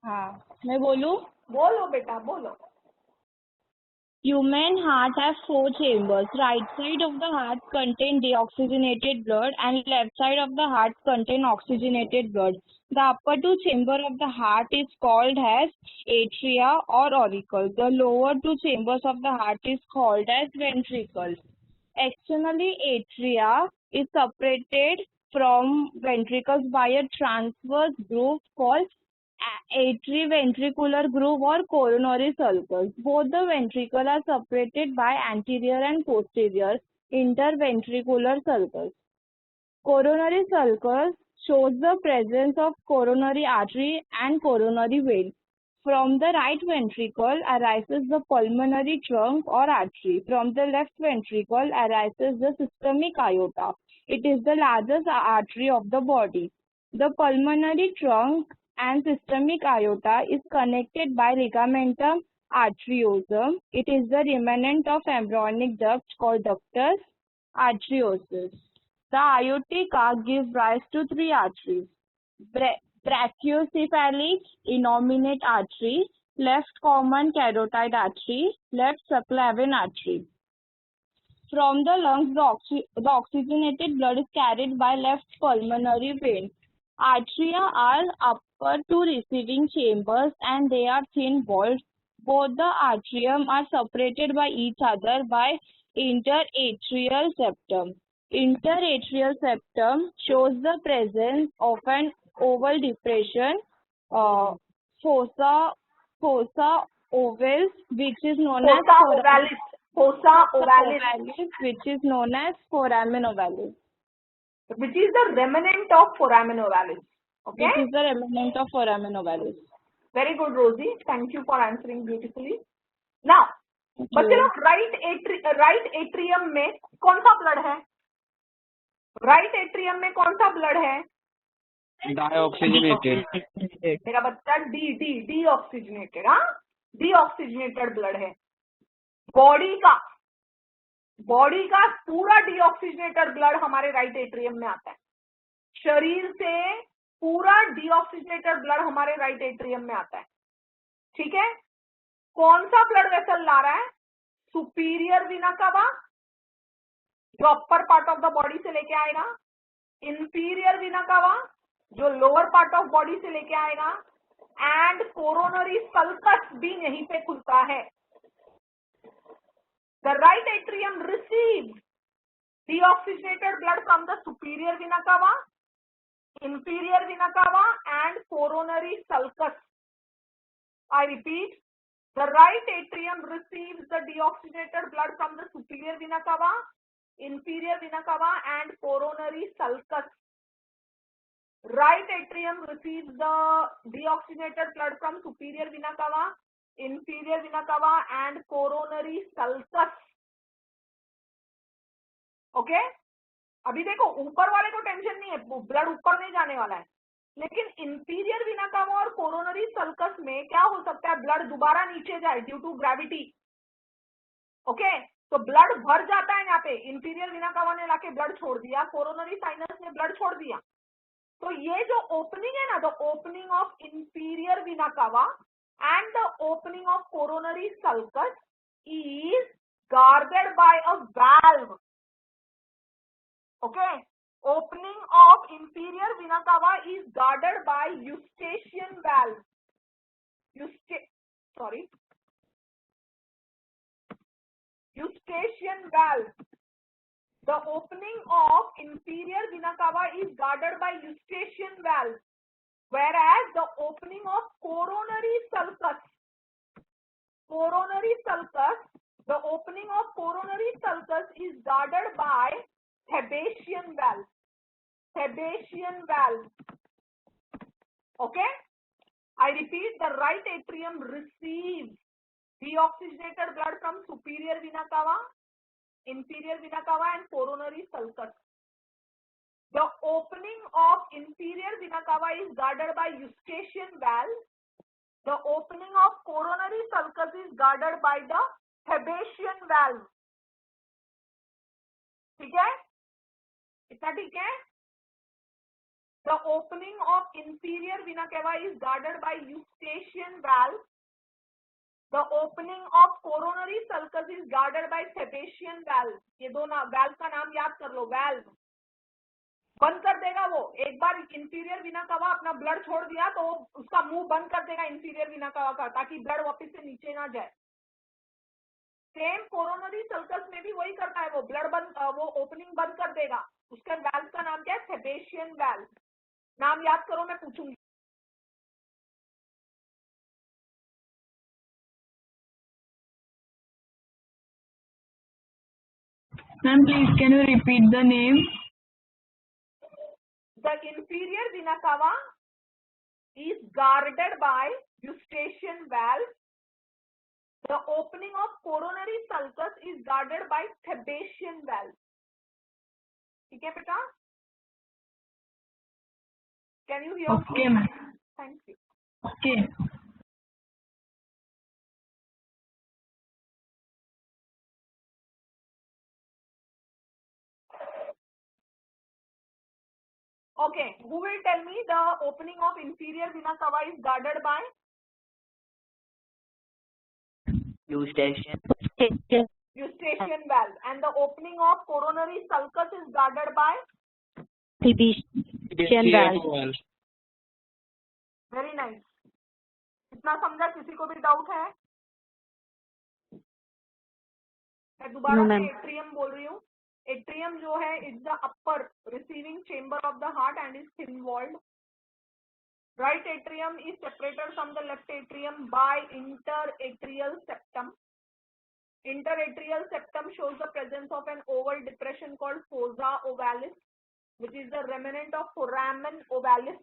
हाँ, मैं बोलूं? बोलो बेटा बोलो. Human heart has 4 chambers. Right side of the heart contain deoxygenated blood and left side of the heart contain oxygenated blood. The upper 2 chamber of the heart is called as atria or auricle. The lower 2 chambers of the heart is called as ventricles. Externally, atria is separated from ventricles by a transverse groove called atrioventricular groove or coronary sulcus. Both the ventricles are separated by anterior and posterior interventricular sulcus. Coronary sulcus shows the presence of coronary artery and coronary vein. From the right ventricle arises the pulmonary trunk or artery. From the left ventricle arises the systemic aorta. It is the largest artery of the body. The pulmonary trunk and systemic aorta is connected by ligamentum arteriosum. It is the remnant of embryonic duct called ductus arteriosus. The aorta gives rise to 3 arteries: brachiocephalic innominate artery, left common carotid artery, left subclavian artery. From the lungs, the oxygenated blood is carried by left pulmonary vein. Arteria are upper 2 receiving chambers and they are thin walled. Both the atrium are separated by each other by interatrial septum. Interatrial septum shows the presence of an oval depression, fossa ovalis, which is known as fossa ovalis, which is known as foramen ovalis. Which is the remnant of foramen ovalis. Okay. Which is the remnant of foramen ovalis. Very good, Rosie. Thank you for answering beautifully. Now, बच्चे लोग right atrium में कौन सा blood है? Right atrium में कौन सा blood है? डीऑक्सीजनेटेड। मेरा बच्चा डीऑक्सीजनेटेड। हाँ, डीऑक्सीजनेटेड ब्लड है। बॉडी का पूरा डीऑक्सीजनेटेड ब्लड हमारे राइट एट्रियम में आता है। शरीर से पूरा डीऑक्सीजनेटेड ब्लड हमारे राइट एट्रियम में आता है। ठीक है, कौन सा ब्लड वेसल ला रहा है? सुपीरियर वीना कावा जो upper part of the body से लेके आएगा, इंफीरियर वीना कावा जो लोअर पार्ट ऑफ बॉडी से लेके आएगा, एंड कोरोनरी सल्कस भी यहीं पे खुलता है। The right atrium receives deoxygenated blood from the superior vena cava, inferior vena cava, and coronary sulcus. I repeat, the right atrium receives the deoxygenated blood from the superior vena cava, inferior vena cava, and coronary sulcus. Right atrium receives the deoxygenated blood from superior vena cava, inferior vena cava, and coronary sulcus. Okay, अभी देखो ऊपर वाले को tension नहीं है, blood ऊपर नहीं जाने वाला है, लेकिन इंफीरियर वीना कावा और कोरोनरी सल्कस में क्या हो सकता है? ब्लड दोबारा नीचे जाए ड्यू टू ग्रेविटी। ओके, तो ब्लड भर जाता है यहाँ पे। इंफीरियर वीना कावा ने लाके ब्लड छोड़ दिया, कोरोनरी साइनस ने ब्लड छोड़ दिया। तो ये जो ओपनिंग है ना, the opening of inferior vena कावा and the opening of coronary sulcus is guarded by a valve. Okay, opening of inferior vena cava is guarded by eustachian valve. Eustachian valve. The opening of inferior vena cava is guarded by eustachian valve. Whereas the opening of coronary sulcus, the opening of coronary sulcus is guarded by Thebesian valve. Okay, I repeat, the right atrium receives deoxygenated blood from superior vena cava, inferior vena cava, and coronary sulcus. The opening of inferior vena cava is guarded by eustachian valve. The opening of coronary sulcus is guarded by the Thebesian valve. ठीक है? इतना ठीक है? The opening of inferior vena cava is guarded by eustachian valve. The opening of coronary sulcus is guarded by Sebacean valve. ये दो ना valve का नाम याद कर लो. valve बंद कर देगा वो. एक बार इंफीरियर वीना कवा अपना ब्लड छोड़ दिया तो उसका मुंह बंद कर देगा इंफीरियर वीना कवा का, ताकि ब्लड वापस से नीचे ना जाए. सेम कोरोनरी सल्कस में भी वही करता है, वो ब्लड बंद, वो ओपनिंग बंद कर देगा. उसका वाल्व का नाम क्या है? सेबेशियन वाल्व. नाम याद करो, मैं पूछूंगी. Ma'am, please can you repeat the name? The inferior vena cava is guarded by eustachian valve. The opening of coronary sulcus is guarded by Sebacean valve. ठीक है बेटा? Can you hear? Okay, ma'am. Thank you. Okay. Okay, who will tell me the opening of inferior vena cava is guarded by? Eustachian. Eustachian valve. And the opening of coronary sulcus is guarded by? Sebacean valve. Very nice. इतना समझा? किसी को भी doubt है? मैं दोबारा से atrium बोल रही हूँ. एट्रियम जो है is the upper receiving chamber of the heart and is thin walled. Right atrium is separated from the left atrium by interatrial septum. Interatrial septum shows the presence of an oval depression called fossa ovalis, which is the remnant of foramen ovalis.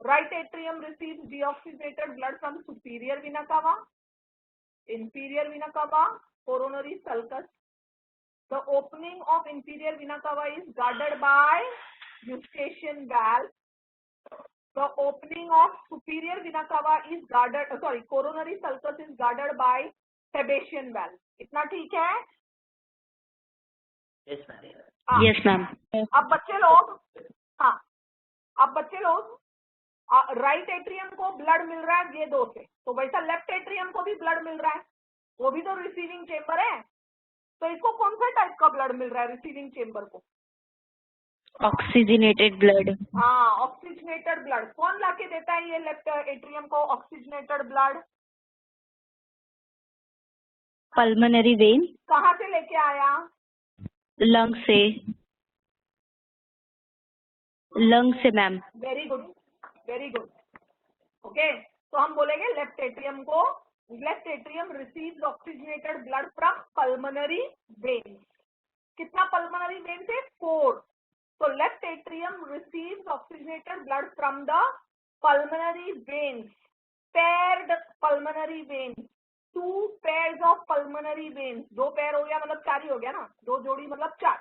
Right atrium receives deoxygenated blood from superior vena cava, inferior vena cava, coronary sulcus. The opening of inferior vena cava is guarded by eustachian valve. The opening of superior vena cava is guarded, coronary sulcus is guarded by Sebacean valve. इतना ठीक है? Yes, ma'am. Yes, ma'am. अब बच्चे लोग, हाँ, अब बच्चे लोग राइट एट्रियम को ब्लड मिल रहा है ये दो से, तो वैसा लेफ्ट एट्रियम को भी ब्लड मिल रहा है, वो भी तो रिसीविंग चेंबर है. तो इसको कौन सा टाइप का ब्लड मिल रहा है रिसीविंग चेंबर को? Oxygenated blood. हाँ, ऑक्सीजनेटेड ब्लड. कौन लाके देता है ये लेफ्ट एट्रियम को ऑक्सीजनेटेड ब्लड? Pulmonary vein. कहाँ से लेके आया? लंग से. लंग से ma'am. Very good, very good. Okay, तो हम बोलेंगे लेफ्ट एट्रियम को, left atrium receives oxygenated blood from pulmonary veins. कितना पल्मोनरी वेन्स है? 4. So left atrium receives oxygenated blood from the pulmonary veins, paired pulmonary veins, 2 pairs of pulmonary veins. 2 pair हो गया मतलब 4 ही हो गया ना, 2 जोड़ी मतलब 4.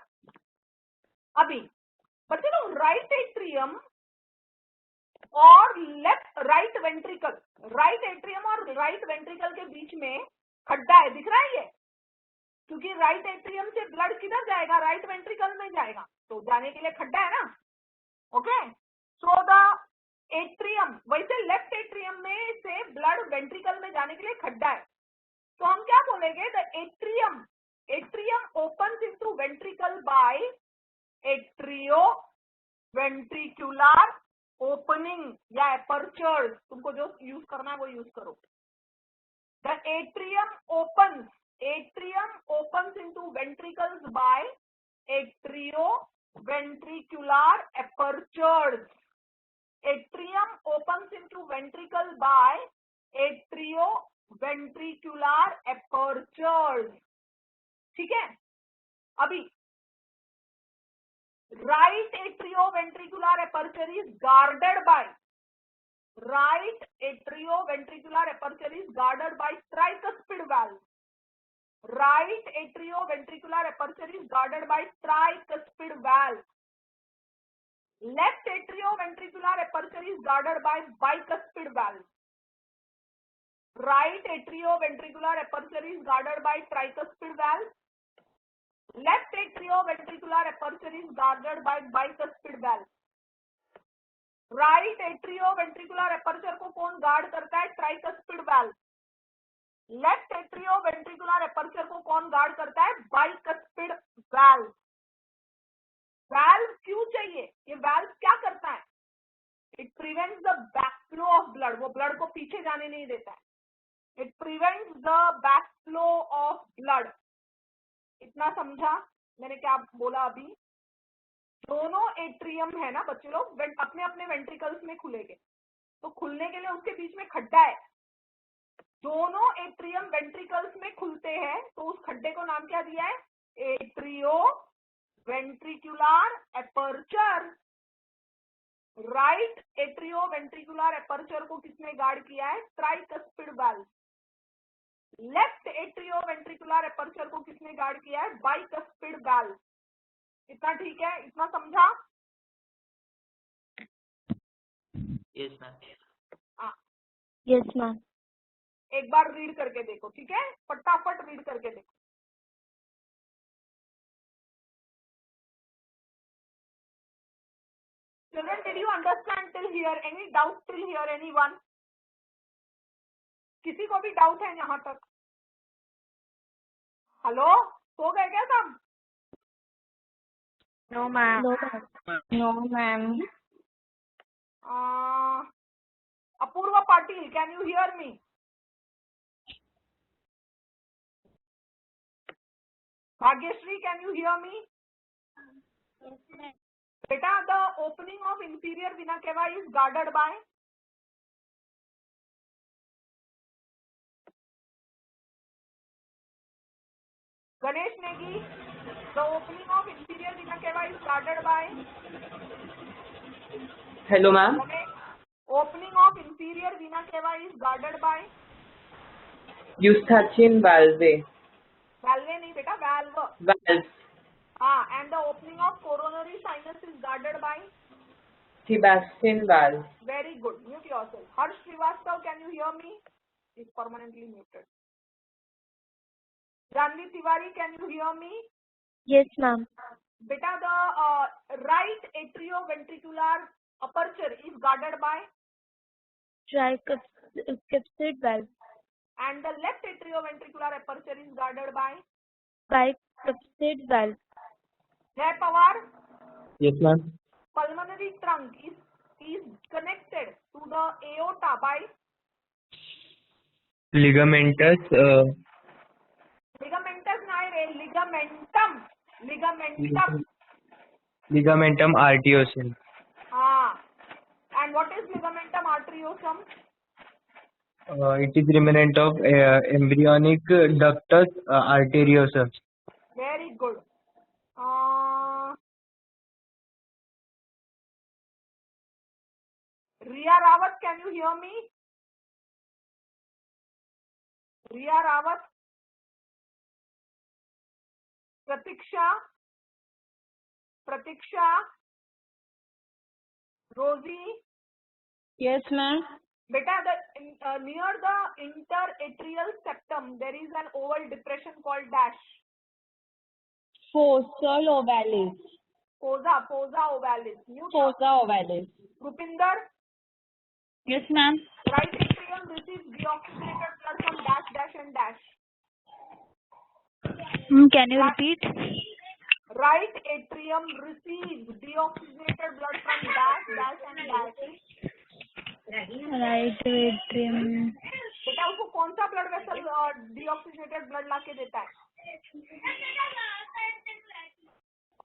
अभी बच्चे लोग राइट एट्रियम और left right ventricle, right atrium और राइट वेंट्रिकल के बीच में खड्डा है, दिख रहा है ये? क्योंकि राइट एट्रियम से ब्लड किधर जाएगा? राइट वेंट्रिकल में जाएगा, तो जाने के लिए खड्डा है ना. ओके, सो द एट्रियम, वैसे लेफ्ट एट्रियम में से ब्लड वेंट्रिकल में जाने के लिए खड्डा है, तो हम क्या बोलेंगे? The atrium, atrium opens into ventricle by atrioventricular opening या एपर्चर. तुमको जो यूज करना है वो यूज करो. The atrium opens into ventricles by atrioventricular apertures. Atrium opens into ventricle by atrioventricular apertures. ठीक है? अभी right atrioventricular aperture is guarded by, right atrioventricular aperture is guarded by tricuspid valve. Right atrioventricular aperture is guarded by tricuspid valve. Left atrioventricular aperture is guarded by bicuspid valve. Right atrioventricular aperture is guarded by tricuspid valve. Left atrioventricular aperture is guarded by bicuspid valve. Right atrioventricular aperture को कौन guard करता है? Tricuspid valve. Left atrioventricular aperture को कौन guard करता है? Bicuspid valve. Valve क्यों चाहिए? ये वाल्व क्या करता है? It prevents the backflow of blood, वो ब्लड को पीछे जाने नहीं देता है। It prevents the backflow of blood. इतना समझा मैंने क्या बोला अभी? दोनों एट्रियम है ना बच्चे लोग, अपने अपने वेंट्रिकल्स में खुलेंगे, तो खुलने के लिए उसके बीच में खड्डा है। दोनों एट्रियम वेंट्रिकल्स में खुलते हैं, तो उस खड्डे को नाम क्या दिया है? Atrio ventricular aperture. Right atrio ventricular aperture को किसने गार्ड किया है? Tricuspid valve. Left atrio ventricular aperture को किसने गार्ड किया है? Bicuspid valve. इतना ठीक है? इतना समझा? Yes ma'am. Yes, ma'am. एक बार रीड करके देखो, ठीक है? फटाफट रीड करके देखो। Children, did you understand till here? Any doubt till here? Anyone? किसी को भी डाउट है यहाँ तक? हेलो, सो गए क्या सब? No, ma'am. No, ma'am. Apurva Patil, can you hear me? Bhagyashree, can you hear me? Beta, the opening of inferior vena cava is guarded by? Ganesh Negi, the opening of inferior vena cava is guarded by? Hello, ma'am. Opening of inferior vena cava is guarded by? Eustachian valve. Valve नहीं बेटा, valve. Valve. And the opening of coronary sinus is guarded by? Sebastian valve. Very good. Mute yourself. Harsh Srivastav, can you hear me? He's permanently muted. Janvi Tiwari, can you hear me? Yes, ma'am. Beta, the right atrioventricular aperture is guarded by? Tricuspid valve. And the left atrioventricular aperture is guarded by? Bicuspid valve. Jay Pawar, Yes, ma'am. pulmonary trunk is connected to the aorta by? Ligamentous. Ligamentous नहीं रे, ligamentum. Ligamentum. Ligamentum arteriosum. And what is ligamentum arteriosum? It is remnant of embryonic ductus arteriosum. Very good. Riya Rawat, can you hear me? Riya Rawat. Pratiksha. Rosie. Yes, ma'am. Beta, near the interatrial septum, there is an oval depression called dash. Fossa ovalis. Fossa ovalis. Fossa ovalis. Rupinder, Yes, ma'am. right atrium receives deoxygenated blood from dash and dash. Can you repeat? Right atrium receives deoxygenated blood from dash and dash. Right atrium. बेटा उसको कौन सा blood vessel deoxygenated blood लाके देता है?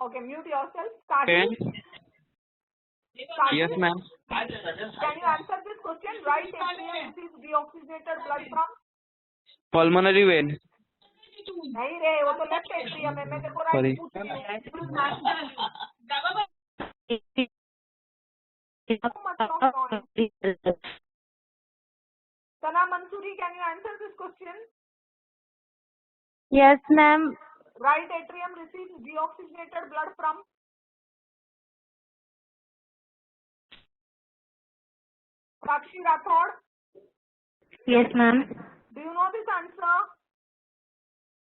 Okay, mute yourself. Starting. Yes, ma'am. Can you answer this question? Right atrium receives deoxygenated blood from? Pulmonary vein. नहीं रे, वो तो लेफ्ट एट्रियम है। मैं तेरे को राइट पूछ रही हूँ। Sana Mansuri, can you answer this question? Yes, ma'am. Right atrium receives deoxygenated blood from? Sakshi Rathod, Yes, ma'am. do you know this answer?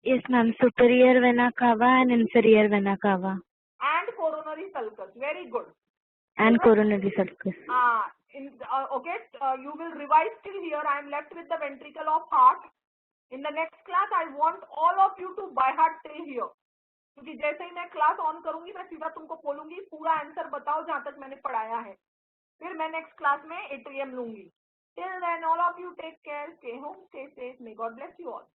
Yes, ma'am. Superior vena cava and inferior vena cava. And coronary sulcus. Very good. And coronary sulcus. Okay, you will revise till here. I am left with the ventricle of heart. In the next class, I want all of you to by heart till here. क्योंकि जैसे ही मैं class on करूंगी मैं सीधा तुमको बोलूंगी पूरा answer बताओ जहां तक मैंने पढ़ाया है, फिर मैं नेक्स्ट क्लास में ATM लूंगी. Till then, all of you take care, stay home, stay safe. May God bless you all.